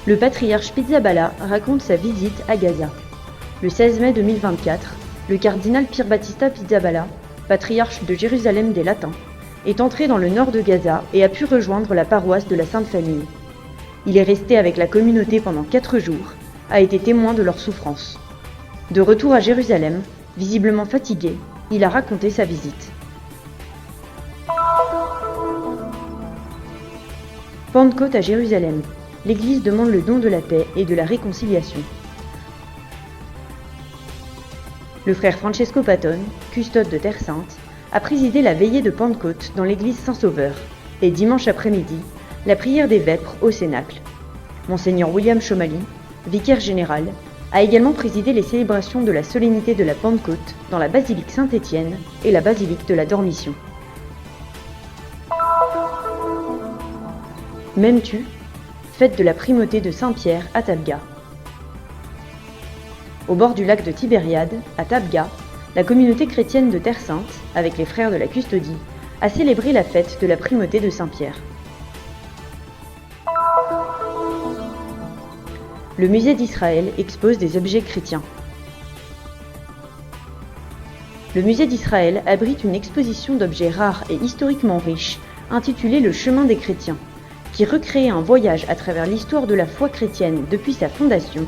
Le patriarche Pizzaballa raconte sa visite à Gaza. Le 16 mai 2024, le cardinal Pier Battista Pizzaballa, patriarche de Jérusalem des Latins, est entré dans le nord de Gaza et a pu rejoindre la paroisse de la Sainte Famille. Il est resté avec la communauté pendant 4 jours, a été témoin de leur souffrance. De retour à Jérusalem, visiblement fatigué, il a raconté sa visite. Pentecôte à Jérusalem. L'Église demande le don de la paix et de la réconciliation. Le frère Francesco Patton, custode de Terre Sainte, a présidé la veillée de Pentecôte dans l'église Saint-Sauveur et dimanche après-midi, la prière des vêpres au Cénacle. Monseigneur William Chomali, vicaire général, a également présidé les célébrations de la solennité de la Pentecôte dans la basilique Saint-Étienne et la basilique de la Dormition. Memtu, fête de la primauté de Saint-Pierre à Tabga. Au bord du lac de Tibériade, à Tabga, la communauté chrétienne de Terre Sainte, avec les frères de la Custodie, a célébré la fête de la primauté de Saint-Pierre. Le musée d'Israël expose des objets chrétiens. Le musée d'Israël abrite une exposition d'objets rares et historiquement riches, intitulée Le chemin des chrétiens, qui recrée un voyage à travers l'histoire de la foi chrétienne depuis sa fondation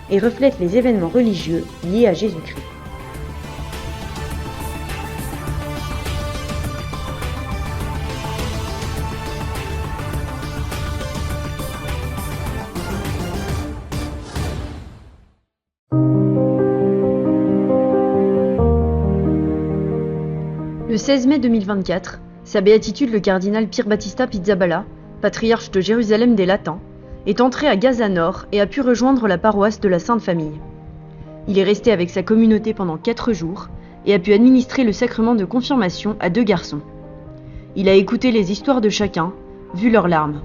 et reflète les événements religieux liés à Jésus-Christ. Le 16 mai 2024, sa béatitude le cardinal Pier Battista Pizzaballa, patriarche de Jérusalem des Latins, est entré à Gaza Nord et a pu rejoindre la paroisse de la Sainte Famille. Il est resté avec sa communauté pendant 4 jours et a pu administrer le sacrement de confirmation à 2 garçons. Il a écouté les histoires de chacun, vu leurs larmes.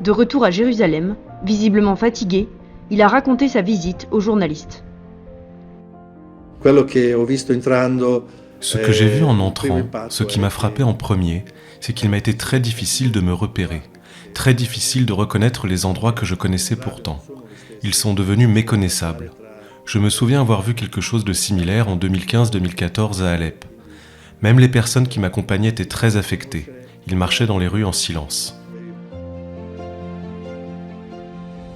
De retour à Jérusalem, visiblement fatigué, il a raconté sa visite aux journalistes. Ce que j'ai vu en entrant, ce qui m'a frappé en premier, c'est qu'il m'a été très difficile de me repérer, très difficile de reconnaître les endroits que je connaissais pourtant. Ils sont devenus méconnaissables. Je me souviens avoir vu quelque chose de similaire en 2015-2014 à Alep. Même les personnes qui m'accompagnaient étaient très affectées. Ils marchaient dans les rues en silence.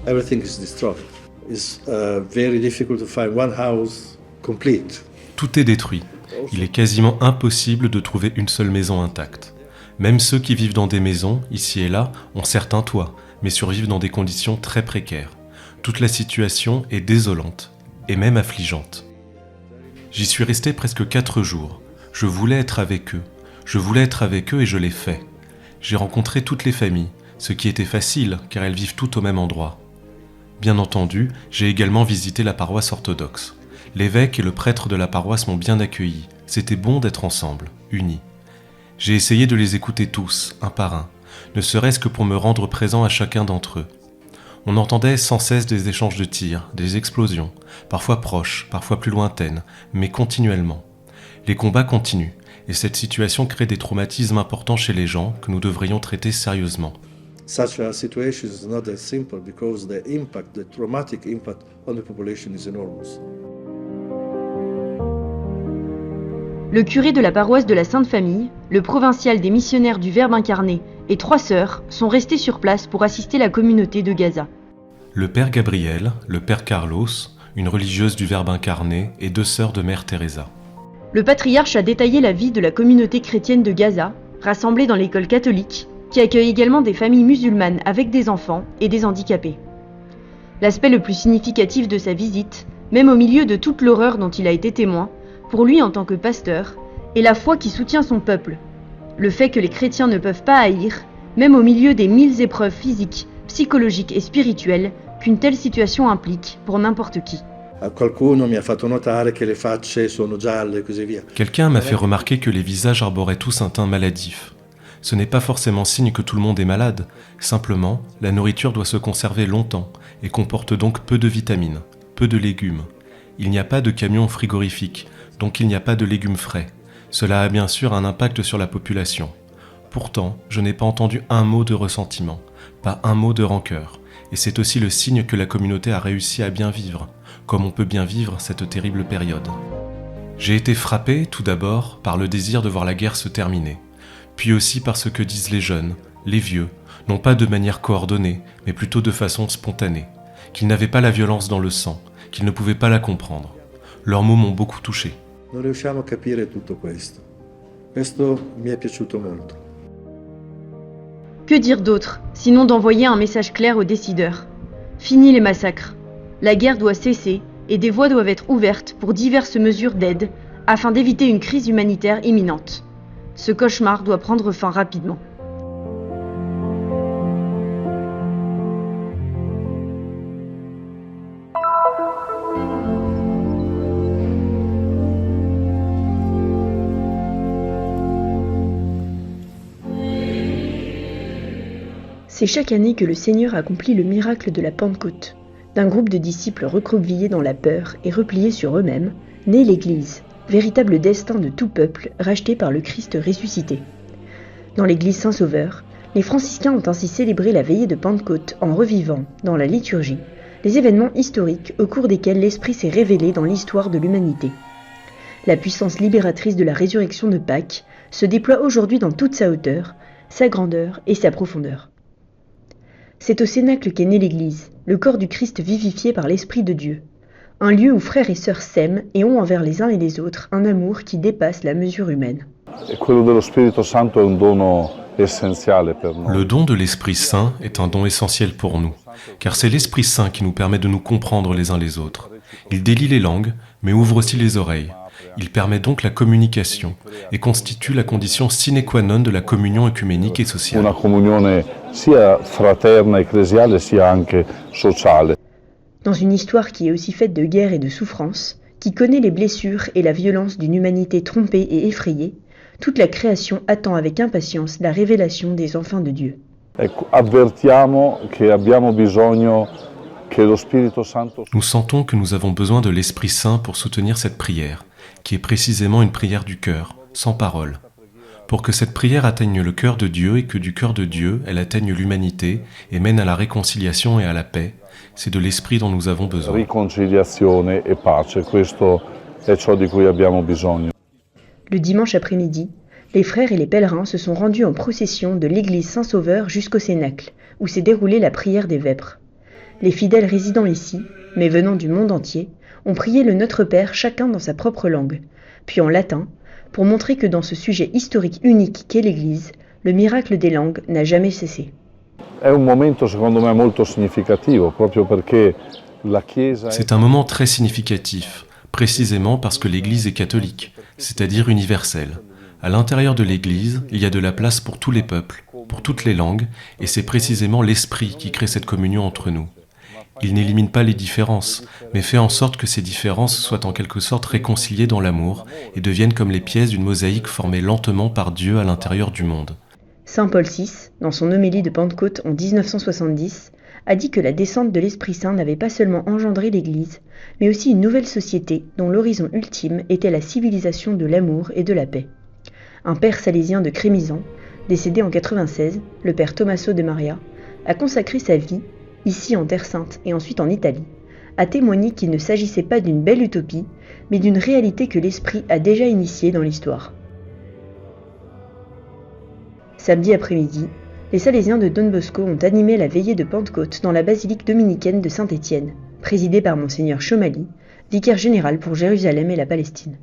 Everything is destroyed. It's very difficult to find one house complete. Tout est détruit. Il est quasiment impossible de trouver une seule maison intacte. Même ceux qui vivent dans des maisons, ici et là, ont certains toits, mais survivent dans des conditions très précaires. Toute la situation est désolante, et même affligeante. J'y suis resté presque 4 jours. Je voulais être avec eux. Je voulais être avec eux et je l'ai fait. J'ai rencontré toutes les familles, ce qui était facile, car elles vivent toutes au même endroit. Bien entendu, j'ai également visité la paroisse orthodoxe. L'évêque et le prêtre de la paroisse m'ont bien accueilli. C'était bon d'être ensemble, unis. J'ai essayé de les écouter tous, un par un, ne serait-ce que pour me rendre présent à chacun d'entre eux. On entendait sans cesse des échanges de tirs, des explosions, parfois proches, parfois plus lointaines, mais continuellement. Les combats continuent, et cette situation crée des traumatismes importants chez les gens que nous devrions traiter sérieusement. Such a situation is not that simple because the traumatic impact on the population is enormous. Le curé de la paroisse de la Sainte Famille, le provincial des missionnaires du Verbe incarné et 3 sœurs sont restés sur place pour assister la communauté de Gaza. Le père Gabriel, le père Carlos, une religieuse du Verbe incarné et 2 sœurs de Mère Teresa. Le patriarche a détaillé la vie de la communauté chrétienne de Gaza, rassemblée dans l'école catholique, qui accueille également des familles musulmanes avec des enfants et des handicapés. L'aspect le plus significatif de sa visite, même au milieu de toute l'horreur dont il a été témoin, pour lui en tant que pasteur, est la foi qui soutient son peuple. Le fait que les chrétiens ne peuvent pas haïr, même au milieu des 1000 épreuves physiques, psychologiques et spirituelles qu'une telle situation implique pour n'importe qui. Quelqu'un m'a fait remarquer que les visages arboraient tous un teint maladif. Ce n'est pas forcément signe que tout le monde est malade, simplement, la nourriture doit se conserver longtemps et comporte donc peu de vitamines, peu de légumes. Il n'y a pas de camion frigorifique, donc il n'y a pas de légumes frais. Cela a bien sûr un impact sur la population. Pourtant, je n'ai pas entendu un mot de ressentiment, pas un mot de rancœur. et c'est aussi le signe que la communauté a réussi à bien vivre, comme on peut bien vivre cette terrible période. J'ai été frappé, tout d'abord, par le désir de voir la guerre se terminer, puis aussi par ce que disent les jeunes, les vieux, non pas de manière coordonnée, mais plutôt de façon spontanée, qu'ils n'avaient pas la violence dans le sang, qu'ils ne pouvaient pas la comprendre. Leurs mots m'ont beaucoup touché. Non riusciamo a capire tutto questo. Questo mi è piaciuto molto. Que dire d'autre, sinon d'envoyer un message clair aux décideurs. Fini les massacres. La guerre doit cesser et des voies doivent être ouvertes pour diverses mesures d'aide afin d'éviter une crise humanitaire imminente. Ce cauchemar doit prendre fin rapidement. C'est chaque année que le Seigneur accomplit le miracle de la Pentecôte. D'un groupe de disciples recroquevillés dans la peur et repliés sur eux-mêmes, naît l'Église, véritable destin de tout peuple racheté par le Christ ressuscité. Dans l'Église Saint-Sauveur, les franciscains ont ainsi célébré la veillée de Pentecôte en revivant, dans la liturgie, les événements historiques au cours desquels l'Esprit s'est révélé dans l'histoire de l'humanité. La puissance libératrice de la résurrection de Pâques se déploie aujourd'hui dans toute sa hauteur, sa grandeur et sa profondeur. C'est au Cénacle qu'est née l'Église, le corps du Christ vivifié par l'Esprit de Dieu. Un lieu où frères et sœurs s'aiment et ont envers les uns et les autres un amour qui dépasse la mesure humaine. Le don de l'Esprit Saint est un don essentiel pour nous, car c'est l'Esprit Saint qui nous permet de nous comprendre les uns les autres. Il délie les langues, mais ouvre aussi les oreilles. Il permet donc la communication et constitue la condition sine qua non de la communion œcuménique et sociale. Una comunione sia fraterna, ecclesiale, sia anche sociale. Dans une histoire qui est aussi faite de guerre et de souffrance, qui connaît les blessures et la violence d'une humanité trompée et effrayée, toute la création attend avec impatience la révélation des enfants de Dieu. Avvertiamo che abbiamo bisogno che lo Spirito Santo. Nous sentons que nous avons besoin de l'Esprit Saint pour soutenir cette prière, qui est précisément une prière du cœur, sans parole. Pour que cette prière atteigne le cœur de Dieu et que du cœur de Dieu, elle atteigne l'humanité et mène à la réconciliation et à la paix, c'est de l'Esprit dont nous avons besoin. Riconciliazione e pace, questo è ciò di cui abbiamo bisogno. Le dimanche après-midi, les frères et les pèlerins se sont rendus en procession de l'église Saint-Sauveur jusqu'au Cénacle, où s'est déroulée la prière des vêpres. Les fidèles résidant ici, mais venant du monde entier, ont prié le Notre Père chacun dans sa propre langue, puis en latin, pour montrer que dans ce sujet historique unique qu'est l'Église, le miracle des langues n'a jamais cessé. C'est un moment très significatif, précisément parce que l'Église est catholique, c'est-à-dire universelle. À l'intérieur de l'Église, il y a de la place pour tous les peuples, pour toutes les langues, et c'est précisément l'Esprit qui crée cette communion entre nous. Il n'élimine pas les différences, mais fait en sorte que ces différences soient en quelque sorte réconciliées dans l'amour et deviennent comme les pièces d'une mosaïque formée lentement par Dieu à l'intérieur du monde. Saint Paul VI, dans son homélie de Pentecôte en 1970, a dit que la descente de l'Esprit Saint n'avait pas seulement engendré l'Église, mais aussi une nouvelle société dont l'horizon ultime était la civilisation de l'amour et de la paix. Un père salésien de Crémisan, décédé en 1996, le père Tommaso de Maria, a consacré sa vie, ici en Terre Sainte et ensuite en Italie, a témoigné qu'il ne s'agissait pas d'une belle utopie, mais d'une réalité que l'Esprit a déjà initiée dans l'histoire. Samedi après-midi, les Salésiens de Don Bosco ont animé la veillée de Pentecôte dans la basilique dominicaine de Saint-Étienne, présidée par Monseigneur Chomali, vicaire général pour Jérusalem et la Palestine.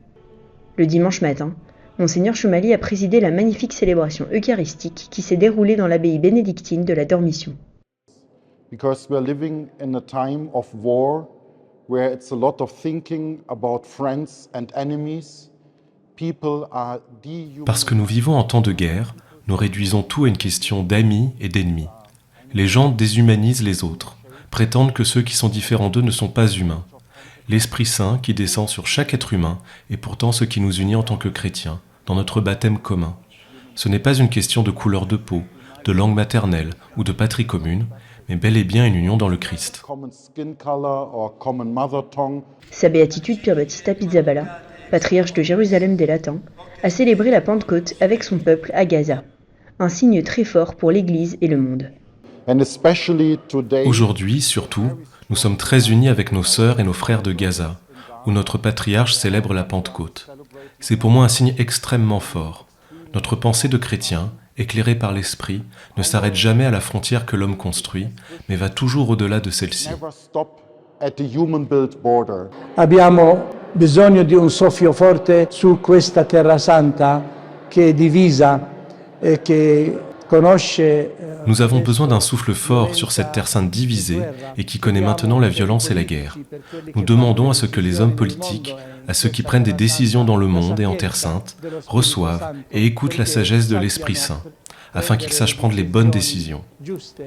Le dimanche matin, Monseigneur Chomali a présidé la magnifique célébration eucharistique qui s'est déroulée dans l'abbaye bénédictine de la Dormition. Because we're living in a time of war where it's a lot of thinking about friends and enemies. People are Parce que nous vivons en temps de guerre, nous réduisons tout à une question d'amis et d'ennemis. Les gens déshumanisent les autres, prétendent que ceux qui sont différents d'eux ne sont pas humains. L'Esprit Saint qui descend sur chaque être humain est pourtant ce qui nous unit en tant que chrétiens, dans notre baptême commun. Ce n'est pas une question de couleur de peau, de langue maternelle ou de patrie commune, mais bel et bien une union dans le Christ. Sa béatitude Pierre Battista Pizzaballa, patriarche de Jérusalem des Latins, a célébré la Pentecôte avec son peuple à Gaza, un signe très fort pour l'Église et le monde. And especially today, Aujourd'hui, surtout, nous sommes très unis avec nos sœurs et nos frères de Gaza, où notre patriarche célèbre la Pentecôte. C'est pour moi un signe extrêmement fort. Notre pensée de chrétien, éclairée par l'Esprit, ne s'arrête jamais à la frontière que l'homme construit, mais va toujours au-delà de celle-ci. never stop at the human-built border. Abbiamo bisogno di un soffio forte su questa terra santa che è divisa e che conosce. Nous avons besoin d'un souffle fort sur cette terre sainte divisée et qui connaît maintenant la violence et la guerre. Nous demandons à ce que les hommes politiques, à ceux qui prennent des décisions dans le monde et en terre sainte, reçoivent et écoutent la sagesse de l'Esprit Saint, afin qu'ils sachent prendre les bonnes décisions.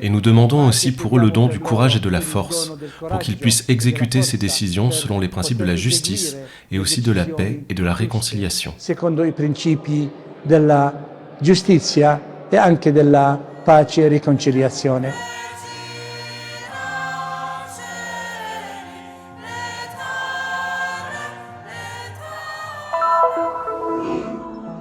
Et nous demandons aussi pour eux le don du courage et de la force, pour qu'ils puissent exécuter ces décisions selon les principes de la justice et aussi de la paix et de la réconciliation. Secondo i principi della giustizia e anche della pace e riconciliazione.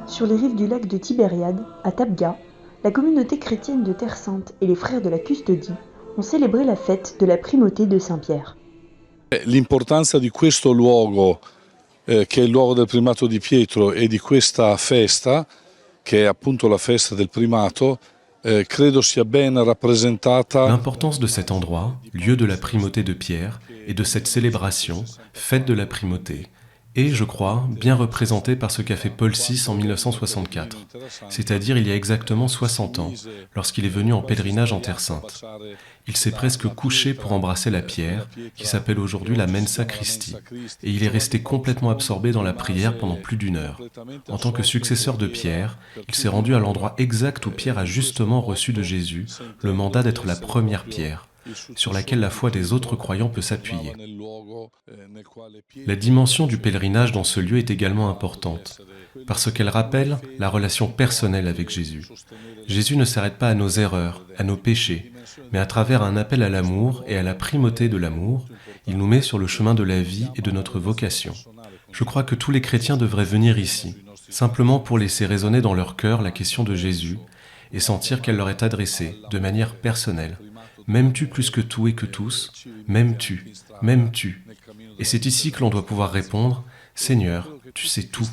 Sur les rives du lac de Tibériade, à Tabgha, la communauté chrétienne de Terre Sainte et les frères de la Custodie ont célébré la fête de la primauté de Saint-Pierre. L'importanza di questo luogo, che è il luogo del primato di Pietro, e di questa festa, che è appunto la festa del primato, credo sia ben rappresentata. L'importance de cet endroit, lieu de la primauté de Pierre, et de cette célébration, fête de la primauté, est, je crois, bien représentée par ce qu'a fait Paul VI en 1964, c'est-à-dire il y a exactement 60 ans, lorsqu'il est venu en pèlerinage en Terre Sainte. Il s'est presque couché pour embrasser la pierre, qui s'appelle aujourd'hui la Mensa Christi, et il est resté complètement absorbé dans la prière pendant plus d'1 heure. En tant que successeur de Pierre, il s'est rendu à l'endroit exact où Pierre a justement reçu de Jésus le mandat d'être la première pierre, sur laquelle la foi des autres croyants peut s'appuyer. La dimension du pèlerinage dans ce lieu est également importante, parce qu'elle rappelle la relation personnelle avec Jésus. Jésus ne s'arrête pas à nos erreurs, à nos péchés, mais à travers un appel à l'amour et à la primauté de l'amour, il nous met sur le chemin de la vie et de notre vocation. Je crois que tous les chrétiens devraient venir ici, simplement pour laisser résonner dans leur cœur la question de Jésus et sentir qu'elle leur est adressée de manière personnelle. M'aimes-tu plus que tout et que tous? M'aimes-tu? M'aimes-tu? Et c'est ici que l'on doit pouvoir répondre, Seigneur, tu sais tout,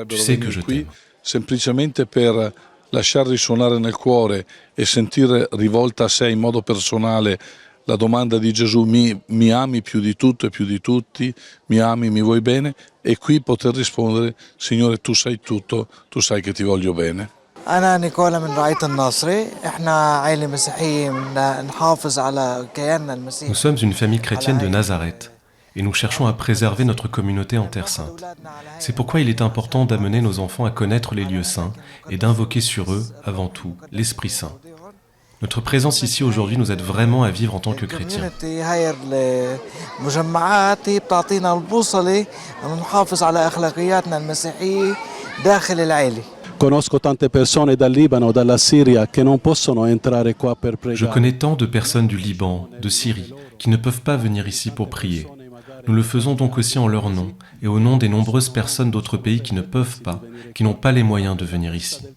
tu sais que je t'aime. Semplicemente per lasciar risuonare nel cuore e sentire rivolta a sé in modo personale la domanda di Gesù, mi ami più di tutto e più di tutti, mi ami, mi vuoi bene? E qui poter rispondere, Signore, tu sai tutto, tu sai che ti voglio bene. أنا نيكولا من رعاية الناصري، إحنا عائلة مسيحية نحافظ على كياننا المسيحي. Nous sommes une famille chrétienne de Nazareth et nous cherchons à préserver notre communauté en Terre Sainte. C'est pourquoi il est important d'amener nos enfants à connaître les lieux saints et d'invoquer sur eux, avant tout, l'Esprit Saint. Notre présence ici aujourd'hui nous aide vraiment à vivre en tant que chrétiens. هاي المجمعات بتعطينا البوصلة نحافظ على أخلاقياتنا المسيحية داخل العائلة. Conosco tante persone dal Libano, dalla Siria che non possono entrare qua per pregare. Je connais tant de personnes du Liban, de Syrie, qui ne peuvent pas venir ici pour prier. Nous le faisons donc aussi en leur nom et au nom des nombreuses personnes d'autres pays qui ne peuvent pas, qui n'ont pas les moyens de venir ici.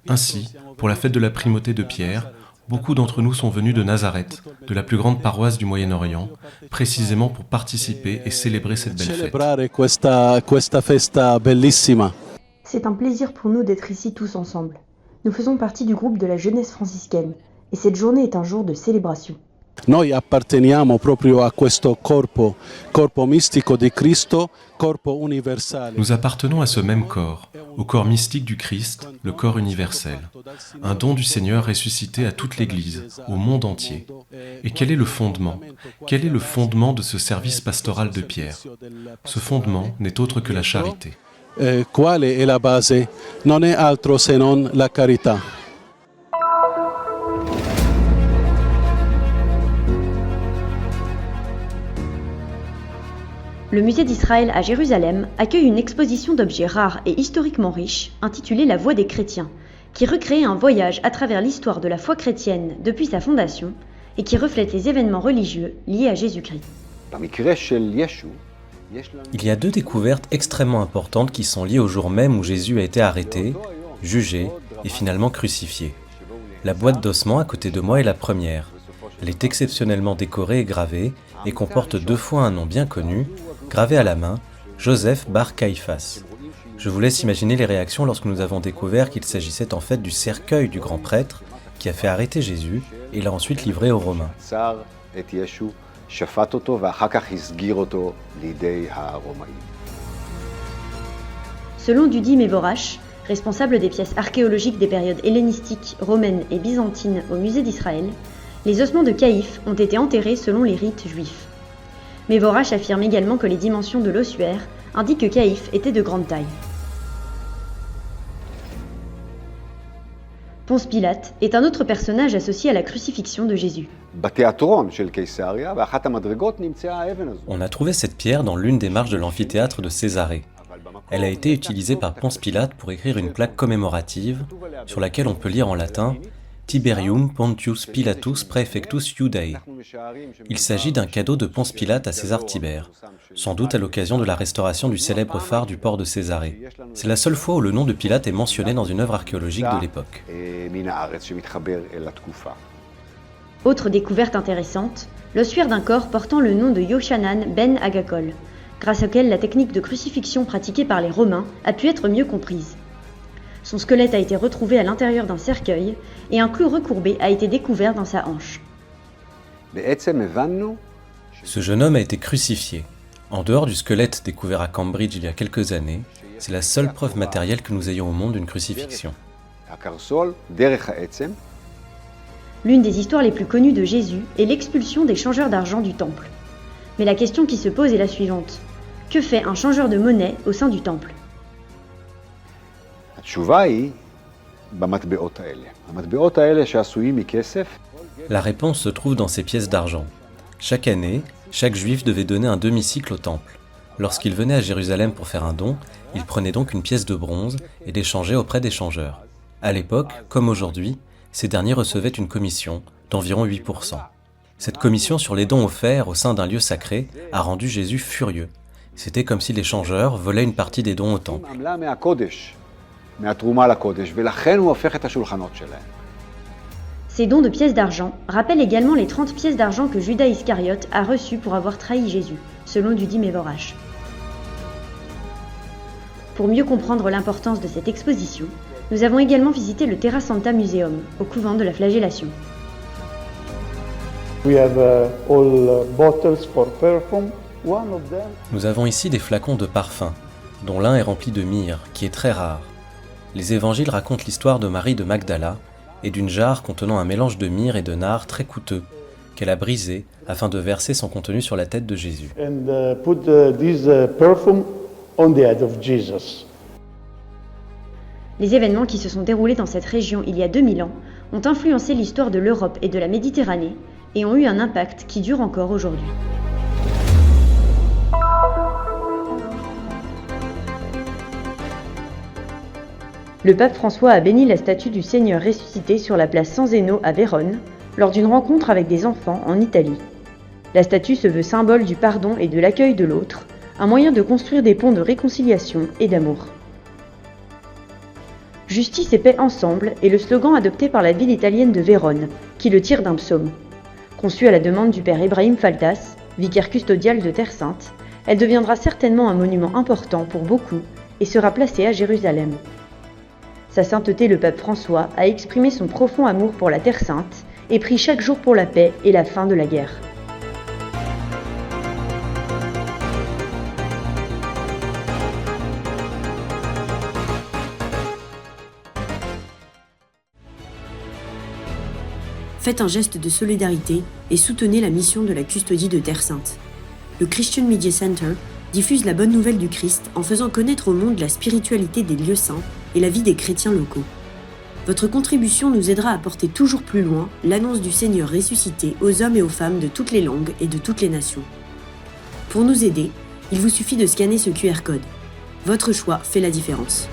Ainsi, pour la fête de la primauté de Pierre, beaucoup d'entre nous sont venus de Nazareth, de la plus grande paroisse du Moyen-Orient, précisément pour participer et célébrer cette belle fête. Celebrare questa festa bellissima. C'est un plaisir pour nous d'être ici tous ensemble. Nous faisons partie du groupe de la jeunesse franciscaine, et cette journée est un jour de célébration. Noi apparteniamo proprio a questo corpo mistico di Cristo, corpo universale. Nous appartenons à ce même corps, au corps mystique du Christ, le corps universel, un don du Seigneur ressuscité à toute l'Église, au monde entier. Et quel est le fondement? Quel est le fondement de ce service pastoral de Pierre? Ce fondement n'est autre que la charité. Quale è la base? Non è altro se non la carità. Le musée d'Israël à Jérusalem accueille une exposition d'objets rares et historiquement riches intitulée La Voie des chrétiens, qui recrée un voyage à travers l'histoire de la foi chrétienne depuis sa fondation et qui reflète les événements religieux liés à Jésus-Christ. Il y a 2 découvertes extrêmement importantes qui sont liées au jour même où Jésus a été arrêté, jugé et finalement crucifié. La boîte d'ossements à côté de moi est la première. Elle est exceptionnellement décorée et gravée et comporte 2 fois un nom bien connu, gravé à la main, Joseph Bar Caïphas. Je vous laisse imaginer les réactions lorsque nous avons découvert qu'il s'agissait en fait du cercueil du grand prêtre qui a fait arrêter Jésus et l'a ensuite livré aux Romains. Selon Dudi Mevorach, responsable des pièces archéologiques des périodes hellénistiques, romaines et byzantines au musée d'Israël, les ossements de Caïphe ont été enterrés selon les rites juifs. Mevorach affirme également que les dimensions de l'ossuaire indiquent que Caïphe était de grande taille. Ponce Pilate est un autre personnage associé à la crucifixion de Jésus. On a trouvé cette pierre dans l'une des marches de l'amphithéâtre de Césarée. Elle a été utilisée par Ponce Pilate pour écrire une plaque commémorative sur laquelle on peut lire en latin « Tiberium Pontius Pilatus Praefectus Iudae ». Il s'agit d'un cadeau de Ponce Pilate à César Tibère, sans doute à l'occasion de la restauration du célèbre phare du port de Césarée. C'est la seule fois où le nom de Pilate est mentionné dans une œuvre archéologique de l'époque. Autre découverte intéressante, l'ossuaire d'un corps portant le nom de Yochanan ben Agakol, grâce auquel la technique de crucifixion pratiquée par les Romains a pu être mieux comprise. Son squelette a été retrouvé à l'intérieur d'un cercueil et un clou recourbé a été découvert dans sa hanche. Ce jeune homme a été crucifié. En dehors du squelette découvert à Cambridge il y a quelques années, c'est la seule preuve matérielle que nous ayons au monde d'une crucifixion. L'une des histoires les plus connues de Jésus est l'expulsion des changeurs d'argent du temple. Mais la question qui se pose est la suivante. Que fait un changeur de monnaie au sein du temple ? La réponse se trouve dans ces pièces d'argent. Chaque année, chaque juif devait donner un demi-cycle au temple. Lorsqu'il venait à Jérusalem pour faire un don, il prenait donc une pièce de bronze et l'échangeait auprès des changeurs. À l'époque, comme aujourd'hui, ces derniers recevaient une commission d'environ 8%. Cette commission sur les dons offerts au sein d'un lieu sacré a rendu Jésus furieux. C'était comme si les changeurs volaient une partie des dons au temple. Ces dons de pièces d'argent rappellent également les 30 pièces d'argent que Judas Iscariote a reçues pour avoir trahi Jésus, selon Dudi Mevorach. Pour mieux comprendre l'importance de cette exposition, nous avons également visité le Terra Santa Museum, au couvent de la Flagellation. Nous avons ici des flacons de parfum, dont l'un est rempli de myrrhe, qui est très rare. Les évangiles racontent l'histoire de Marie de Magdala et d'une jarre contenant un mélange de myrrhe et de nard très coûteux, qu'elle a brisé afin de verser son contenu sur la tête de Jésus. Les événements qui se sont déroulés dans cette région il y a 2000 ans ont influencé l'histoire de l'Europe et de la Méditerranée et ont eu un impact qui dure encore aujourd'hui. Le pape François a béni la statue du Seigneur ressuscité sur la place San Zeno à Vérone, lors d'une rencontre avec des enfants en Italie. La statue se veut symbole du pardon et de l'accueil de l'autre, un moyen de construire des ponts de réconciliation et d'amour. Justice et paix ensemble est le slogan adopté par la ville italienne de Vérone, qui le tire d'un psaume. Conçue à la demande du père Ebrahim Faltas, vicaire custodial de Terre Sainte, elle deviendra certainement un monument important pour beaucoup et sera placée à Jérusalem. Sa sainteté le pape François a exprimé son profond amour pour la Terre Sainte et prie chaque jour pour la paix et la fin de la guerre. Faites un geste de solidarité et soutenez la mission de la custodie de Terre Sainte. Le Christian Media Center diffuse la bonne nouvelle du Christ en faisant connaître au monde la spiritualité des lieux saints et la vie des chrétiens locaux. Votre contribution nous aidera à porter toujours plus loin l'annonce du Seigneur ressuscité aux hommes et aux femmes de toutes les langues et de toutes les nations. Pour nous aider, il vous suffit de scanner ce QR code. Votre choix fait la différence.